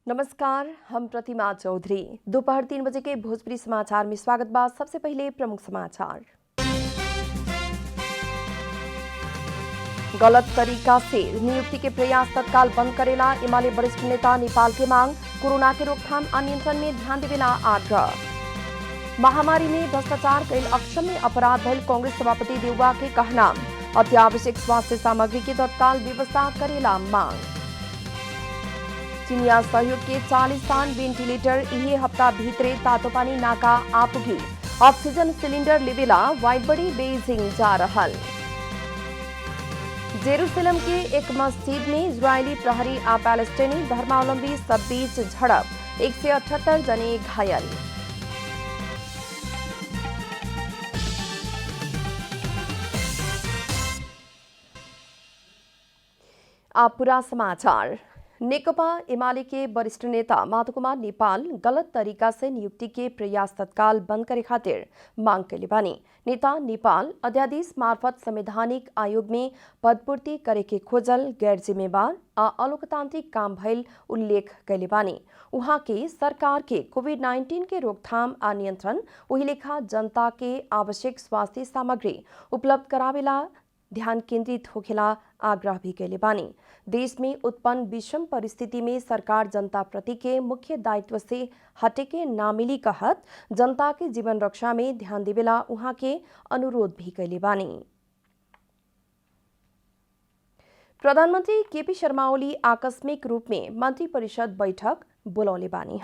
नमस्कार, हम प्रतिमा चौधरी। दोपहर 3 बजे के भोजपुरी समाचार में स्वागत बा। सबसे पहले प्रमुख समाचार। गलत तरीका से नियुक्ति के प्रयास तत्काल बंद करेला एमाले वरिष्ठ नेता नेपाल के मांग। कोरोना के रोकथाम और नियंत्रण में ध्यान देवेला आग्रह। महामारी में भ्रष्टाचार कैल अक्षम्य अपराध भइल कांग्रेस सभापति देउवा के कहना। अत्यावश्यक स्वास्थ्य सामग्री की तत्काल व्यवस्था करेला मांग। चीनिया सहयोग के 40 टन वेंटिलेटर यही हफ्ता भीतरे तातोपानी नाका आपुगी। ऑक्सीजन सिलेंडर लेवेला वाइडबड़ी बेजिंग जा रहल। जेरूसलम के एक मस्जिद में इजरायली प्रहरी आ पैलेस्टीनी धर्मावलंबी सब बीच झड़प, 178 जने घायल। आप पूरा समाचार। नेकपा एमाले के वरिष्ठ नेता माधवकुमार नेपाल गलत तरीका से नियुक्ति के प्रयास तत्काल बंद करे खातिर मांग कैले बानी। नेता नेपाल अध्यादेश मार्फत संवैधानिक आयोग में पदपूर्ति करे के खोजल गैर जिम्मेवार आ अलोकतांत्रिक काम भइल उल्लेख कैले बानी। उहाँ के सरकार के कोविड-19 के रोकथाम आ नियंत्रण वही लेखा जनता के आवश्यक स्वास्थ्य सामग्री उपलब्ध करावेला ध्यान केंद्रित होखेला आग्रह भी कैले बानी। देश में उत्पन्न विषम परिस्थिति में सरकार जनता प्रति के मुख्य दायित्व से हटे के ना मिली कहत जनता के जीवन रक्षा में ध्यान देवेला उहाँ के अनुरोध भी कैले बानी। प्रधानमंत्री केपी शर्मा ओली आकस्मिक रूप में मंत्री परिषद बैठक बुलौले बानी।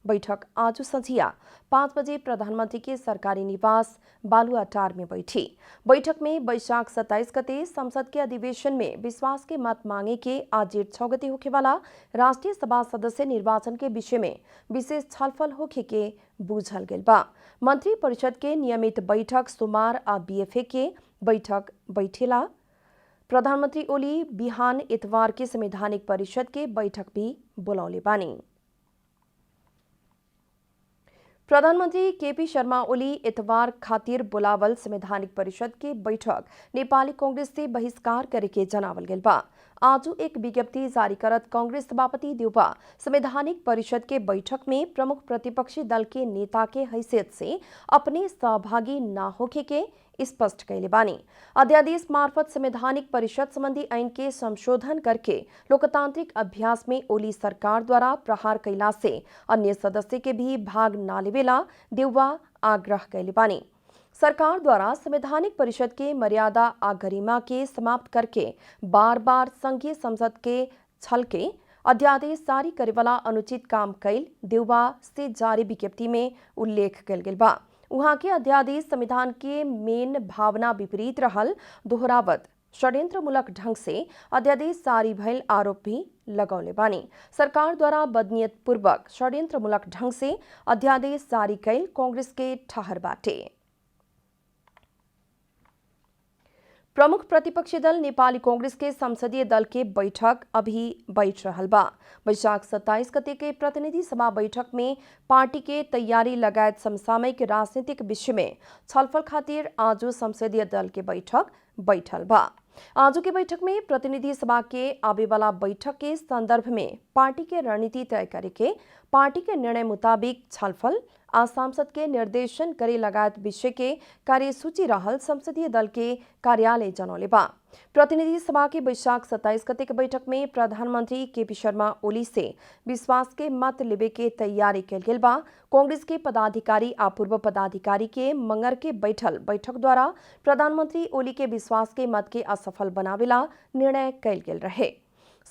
बैठक आज संझिया 5 बजे प्रधानमंत्री के सरकारी निवास बालुआटार में बैठी। बैठक में वैशाख 27 गते संसद के अधिवेशन में विश्वास के मत मांगे के आज जेठ 6 गते होखे वाला राष्ट्रीय सभा सदस्य निर्वाचन के विषय में विशेष छलफल होखे के बूझल गेल बा। मंत्री परिषद के नियमित बैठक सोमवार आ बीएफए के बैठक बैठेला। प्रधानमंत्री ओली बिहान इतवार के संवैधानिक परिषद के बैठक भी बुलौले बानी। प्रधानमंत्री केपी शर्मा ओली इतवार खातिर बुलावल संवैधानिक परिषद के बैठक नेपाली कांग्रेस से बहिष्कार करे के जनावल गेल बा। आज एक विज्ञप्ति जारी करत कांग्रेस सभापति देउवा संवैधानिक परिषद के बैठक में प्रमुख प्रतिपक्षी दल के नेता के हैसियत से अपने सहभागी न होखे के स्पष्ट कैले बानी। अध्यादेश मार्फत संवैधानिक परिषद संबंधी ऐन के संशोधन करके लोकतांत्रिक अभ्यास में ओली सरकार द्वारा प्रहार कैला से अन्य सदस्य के भी भाग न लेवेला देउवा आग्रह कैले बानी। सरकार द्वारा संवैधानिक परिषद के मर्यादा आ गरिमा के समाप्त करके बार बार संघीय संसद के छलके अध्यादेश जारी करेवाला अनुचित काम कैल देउवा से जारी विज्ञप्ति में उल्लेख कैल गेल बा। उहाँ के अध्यादेश संविधान के मेन भावना विपरीत रहल दोहरावत षड्यंत्रमूलक ढंग से अध्यादेश जारी भइल आरोप भी लगौले बानी। सरकार द्वारा बदनीयत पूर्वक षड्यंत्रमूलक ढंग से अध्यादेश जारी कैल कांग्रेस के ठहर बाटे। प्रमुख प्रतिपक्षी दल नेपाली कांग्रेस के संसदीय दल के बैठक अभी बैठ रहल बा। वैशाख 27 गते के प्रतिनिधि सभा बैठक में पार्टी के तैयारी लगायत समसामयिक राजनीतिक विषय में छलफल खातिर आज संसदीय दल के बैठक बैठल बा। आज के बैठक में प्रतिनिधि सभा के आवे वाला बैठक के संदर्भ में पार्टी के रणनीति तय करे के पार्टी के निर्णय मुताबिक छलफल आ सांसद के निर्देशन करे लगायत विषय के कार्यसूची रहल संसदीय दल के कार्यालय जनौले बा। प्रतिनिधि सभा के वैशाख 27 गते के बैठक में प्रधानमंत्री केपी शर्मा ओली से विश्वास के मत लेवे के तैयारी कैल गेल बा। कांग्रेस के पदाधिकारी आ पूर्व पदाधिकारी के मंगर के बैठल बैठक द्वारा प्रधानमंत्री ओली के विश्वास के मत के असफल बनावेला निर्णय कैल गेल रहे।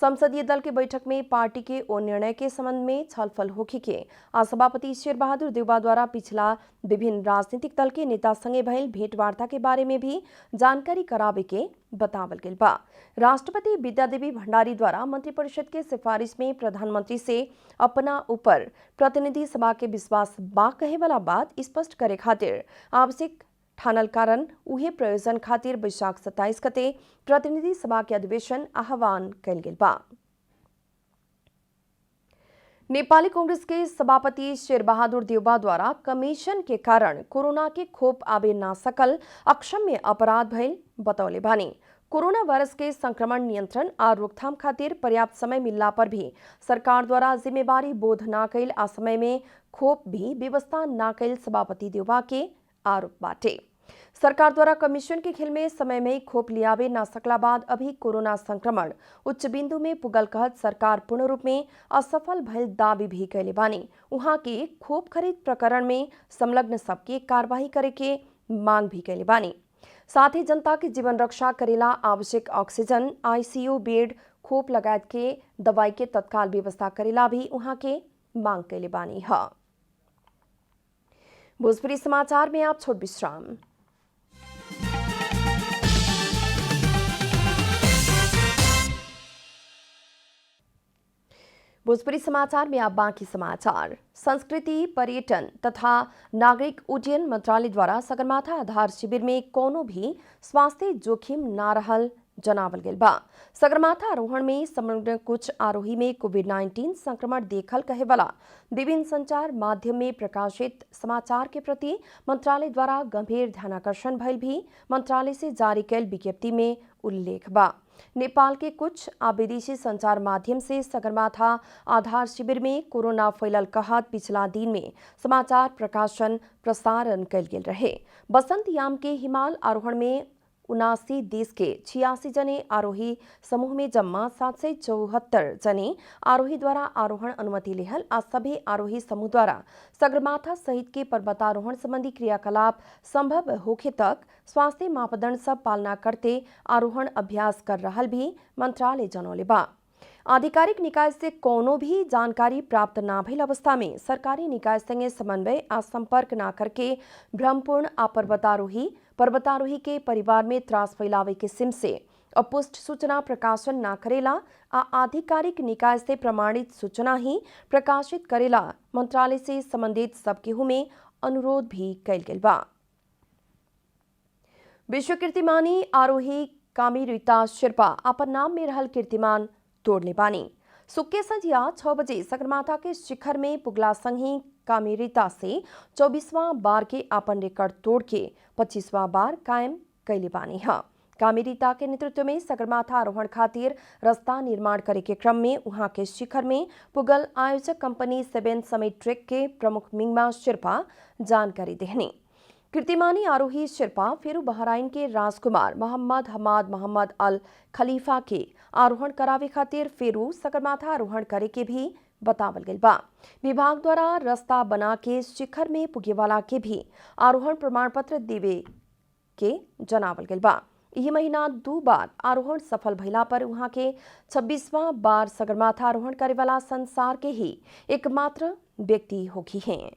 संसदीय दल के बैठक में पार्टी के ओ निर्णय के संबंध में छलफल होखे के आ सभापति शेरबहादुर देउवा द्वारा पिछला विभिन्न राजनीतिक दल के नेता संगे भइल भेंटवार्ता के बारे में भी जानकारी करावे के बतावल गेल बा। राष्ट्रपति विद्यादेवी भंडारी द्वारा मंत्रिपरिषद के सिफारिश में प्रधानमंत्री से अपना ऊपर प्रतिनिधि सभा के विश्वास बा कहे वाला बात स्पष्ट करे खातिर आवश्यक ठानल कारण उहे प्रयोजन खातिर वैशाख 27 गते प्रतिनिधि सभा के अधिवेशन आह्वान कैल गेल बा। नेपाली कांग्रेस के सभापति शेरबहादुर देउवा द्वारा कमीशन के कारण कोरोना के खोप आवे ना सकल अक्षम्य अपराध भइल बतौले बानी। कोरोना वायरस के संक्रमण नियंत्रण और रोकथाम खातिर पर्याप्त समय मिलला पर भी सरकार द्वारा जिम्मेवारी बोध न कैल आ समय में खोप भी व्यवस्था न कैल सभापति देउबा के आरोप बाटे। सरकार द्वारा कमीशन के खेल में समय में खोप लियावे न सकला बाद अभी कोरोना संक्रमण उच्च बिंदु में पुगल कहत सरकार पूर्ण रूप में असफल भइल दावी भी कैले बानी। उहाँ के खोप खरीद प्रकरण में संलग्न सबके कार्यवाही करे के मांग भी कैले बानी। साथ ही जनता के जीवन रक्षा करेला आवश्यक ऑक्सीजन, आईसीयू बेड, खोप लगायत के दवाई के तत्काल व्यवस्था करेला भी उहाँ के मांग कैले बानी है। भोजपुरी समाचार में आप छोट विश्राम। भोजपुरी समाचार में आप बाकी समाचार। संस्कृति, पर्यटन तथा नागरिक उड्डयन मंत्रालय द्वारा सगरमाथा आधार शिविर में कोनो भी स्वास्थ्य जोखिम न रहल जनावल गेल बा। सगरमाथा आरोहण में संलग्न कुछ आरोही में कोविड-19 संक्रमण देखल कहे वाला विभिन्न संचार माध्यम में प्रकाशित समाचार के प्रति मंत्रालय द्वारा गंभीर ध्यानाकर्षण भइल भी मंत्रालय से जारी कैल विज्ञप्ति में उल्लेख बा। नेपाल के कुछ विदेशी संचार माध्यम से सगरमाथा आधार शिविर में कोरोना फैलल कहत पिछला दिन में समाचार प्रकाशन प्रसारण कैल गेल रहे। बसंत याम के हिमाल आरोहण में 79 देश के 86 जने आरोही समूह में जम्मा 774 जने आरोही द्वारा आरोहण अनुमति लेहल आ सभी आरोही समूह द्वारा सगरमाथा सहित के पर्वतारोहण संबंधी क्रियाकलाप संभव होखे तक स्वास्थ्य मापदंड सब पालना करते आरोहण अभ्यास कर रहल भी मंत्रालय जनौले बा। आधिकारिक निकाय से कोनो भी जानकारी प्राप्त न भइल अवस्था में सरकारी निकाय संगे समन्वय आ संपर्क न करके भ्रमपूर्ण आ पर्वतारोही के परिवार में त्रास फैलावे किस्म से अपुष्ट सूचना प्रकाशन न करेला आ आधिकारिक निकाय से प्रमाणित सूचना ही प्रकाशित करेला मंत्रालय से संबंधित सब केहू में अनुरोध भी कैल गेल बा। विश्व कीर्तिमानी आरोही कामिरीता शेर्पा अपन नाम में रहल कीर्तिमान तोड़ले बानी। सुक्के संझिया 6 बजे सगरमाथा के शिखर में पुगला संघी कामिरीता से 24वां बार के अपन रिकॉर्ड तोड़ के 25वां बार कायम कैले बानी है। कामिरीता के नेतृत्व में सगरमाथा आरोहण खातिर रास्ता निर्माण करे के क्रम में उहाँ के शिखर में पुगल आयोजक कंपनी 7 समिट ट्रेक के प्रमुख मिंगमा शेर्पा जानकारी देहनी। कीर्तिमानी आरोही शेर्पा फेरू बहराइन के राजकुमार मोहम्मद हमाद मोहम्मद अल खलीफा के आरोहण करावे खातिर फेरू सगरमाथा आरोहण करे के भी बतावल गेल बा। विभाग द्वारा रास्ता बना के शिखर में पुगेवाला के भी आरोहण प्रमाण पत्र देवे के जनावल गेल बा। यही महीना 2 बार आरोहण सफल भइला पर उहाँ के 26वां बार सगरमाथा आरोहण करे वाला संसार के ही एकमात्र व्यक्ति होगी हैं।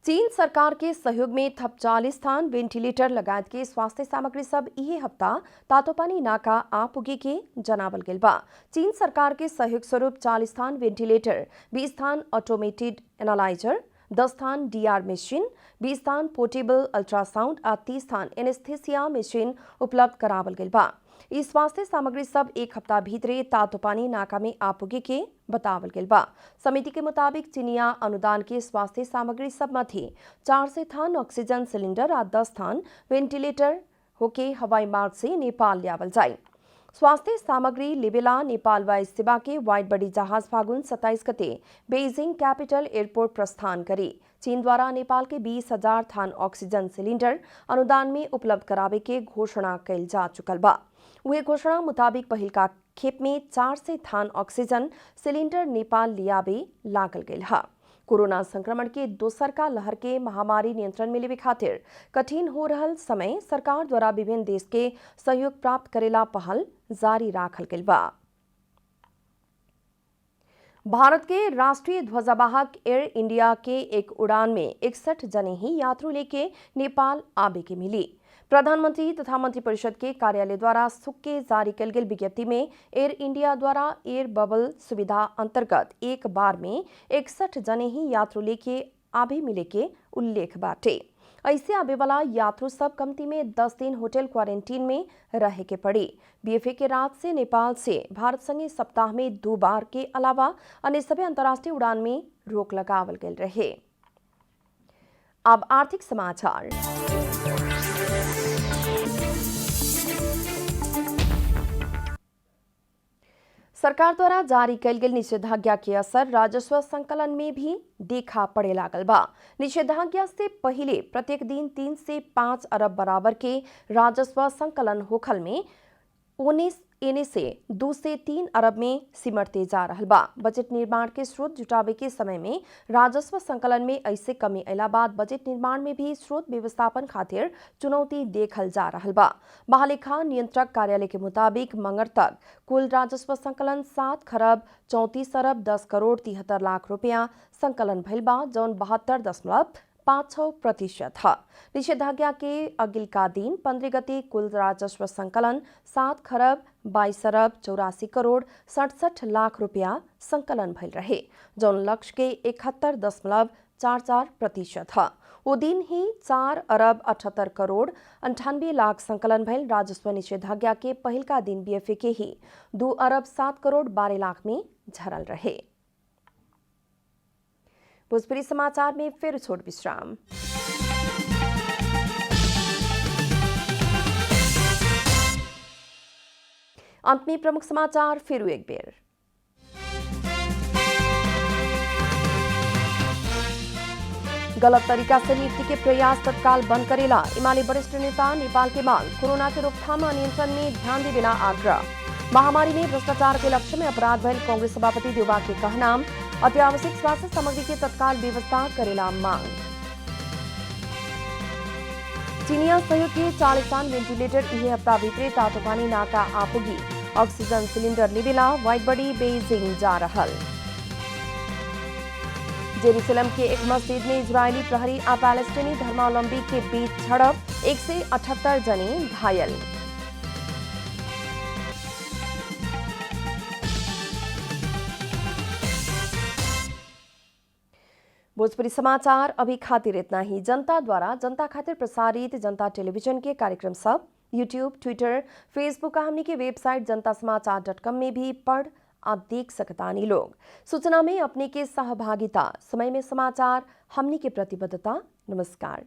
चीन सरकार के सहयोग में थप 40 स्थान वेंटिलेटर लगायत के स्वास्थ्य सामग्री सब इहे हफ्ता तातोपानी नाका आ पुगे के जनावल गेल बा। चीन सरकार के सहयोग स्वरूप 40 स्थान वेंटिलेटर, 20 स्थान ऑटोमेटेड एनालाइजर, 10 स्थान डीआर मशीन, 20 स्थान पोर्टेबल अल्ट्रासाउंड आ 30 स्थान एनेस्थेसिया मशीन उपलब्ध करावल गेल बा। ई स्वास्थ्य सामग्री सब एक हफ्ता भीतरे तातोपानी नाका में आपुगे के बतावल गेल बा। समिति के मुताबिक चीनिया अनुदान के स्वास्थ्य सामग्री सब मध्ये 400 थान ऑक्सीजन सिलेंडर आ 10 थान वेंटिलेटर होके हवाई मार्ग से नेपाल लियावल जाए। स्वास्थ्य सामग्री लेवेला नेपाल वायु सेवा के वाइड बॉडी जहाज फागुन 27 गते बेइजिंग कैपिटल एयरपोर्ट प्रस्थान करी। चीन द्वारा नेपाल के 20,000 थान ऑक्सीजन सिलेंडर अनुदान में उपलब्ध करावे के घोषणा कैल जा चुकल बा। वही घोषणा मुताबिक पहिल का खेप में 400 थान ऑक्सीजन सिलेंडर नेपाल लियावे लागल गेल है। कोरोना संक्रमण के दोसर का लहर के महामारी नियंत्रण में लेवे खातिर कठिन हो रहल समय सरकार द्वारा विभिन्न देश के सहयोग प्राप्त करेला पहल जारी राखल गेल बा। भारत के राष्ट्रीय ध्वजावाहक एयर इंडिया के एक उड़ान में 61 जने ही यात्रु लेके नेपाल आबे के मिली। प्रधानमंत्री तथा मंत्रिपरिषद के कार्यालय द्वारा सुक्के जारी कल गेल विज्ञप्ति में एयर इंडिया द्वारा एयर बबल सुविधा अंतर्गत एक बार में 61 जने ही यात्रु लेके आबे मिले के उल्लेख बाटे। ऐसे आबे वाला यात्रु सब कमती में 10 दिन होटल क्वारंटीन में रहे के पड़ी। बीएफए के रात से नेपाल से भारत संगे सप्ताह में 2 बार के अलावा अन्य सभी अंतर्राष्ट्रीय उड़ान में रोक लगावल गेल रहे। अब आर्थिक समाचार। सरकार द्वारा जारी कैल गेल निषेधाज्ञा के असर राजस्व संकलन में भी देखा पड़े लागल बा। निषेधाज्ञा से पहले प्रत्येक दिन 3 से 5 अरब बराबर के राजस्व संकलन होखल में 19 से 2 से 3 अरब में सिमटते जा रहल बा। बजट निर्माण के स्रोत जुटावे के समय में राजस्व संकलन में ऐसे कमी अला बाद बजट निर्माण में भी स्रोत व्यवस्थापन खातिर चुनौती देखल जा रहल बा। महालेखा नियंत्रक कार्यालय के मुताबिक मंगर तक कुल राजस्व संकलन 7 खरब 34 अरब 10 करोड़ 73 लाख रुपया संकलन भइल बा, जौन 72.56% है। निषेधाज्ञा के अगिल का दिन 15 गते कुल राजस्व संकलन 7 खरब 22 अरब 84 करोड़ 67 लाख रुपया संकलन भइल रहे, जौन लक्ष्य के 71.44% है। वो दिन ही 4 अरब 78 करोड़ 98 लाख संकलन भइल। राजस्व निषेधाज्ञा के पहल का दिन बीएफए के ही 2 अरब 7 करोड़ 12 लाख में झरल रहे। भोजपुरी समाचार में फिर छोट विश्राम। अंत में प्रमुख समाचार फिर एक बेर। गलत तरीका से नियुक्ति के प्रयास तत्काल बंद करेला एमाले वरिष्ठ नेता नेपाल के मांग। कोरोना के रोकथाम और नियंत्रण में ध्यान दे बिना आग्रह। महामारी में भ्रष्टाचार के लक्ष्य में अपराध भइल कांग्रेस सभापति देवबा के कहना। अत्यावश्यक स्वास्थ्य सामग्री के तत्काल व्यवस्था करेला मांग। चीनिया सहयोग के 40 वेंटिलेटर यह हफ्ता भीतर तातोपानी नाका आपुगी। ऑक्सीजन सिलेंडर लेवेला वाइट बॉडी बेजिंग जा रहल। जेरूसलम के एक मस्जिद में इजरायली प्रहरी और पैलेस्टीनी धर्मावलंबी के बीच झड़प, 178 जने घायल। भोजपुरी समाचार अभी खातिर इतना ही। जनता द्वारा जनता खातिर प्रसारित जनता टेलीविजन के कार्यक्रम सब यूट्यूब, ट्विटर, फेसबुक का हमनी के वेबसाइट जनतासमाचार.com में भी पढ़ आप देख सकतानी लोग। सूचना में अपने के सहभागिता, समय में समाचार, हमनी के प्रतिबद्धता। नमस्कार।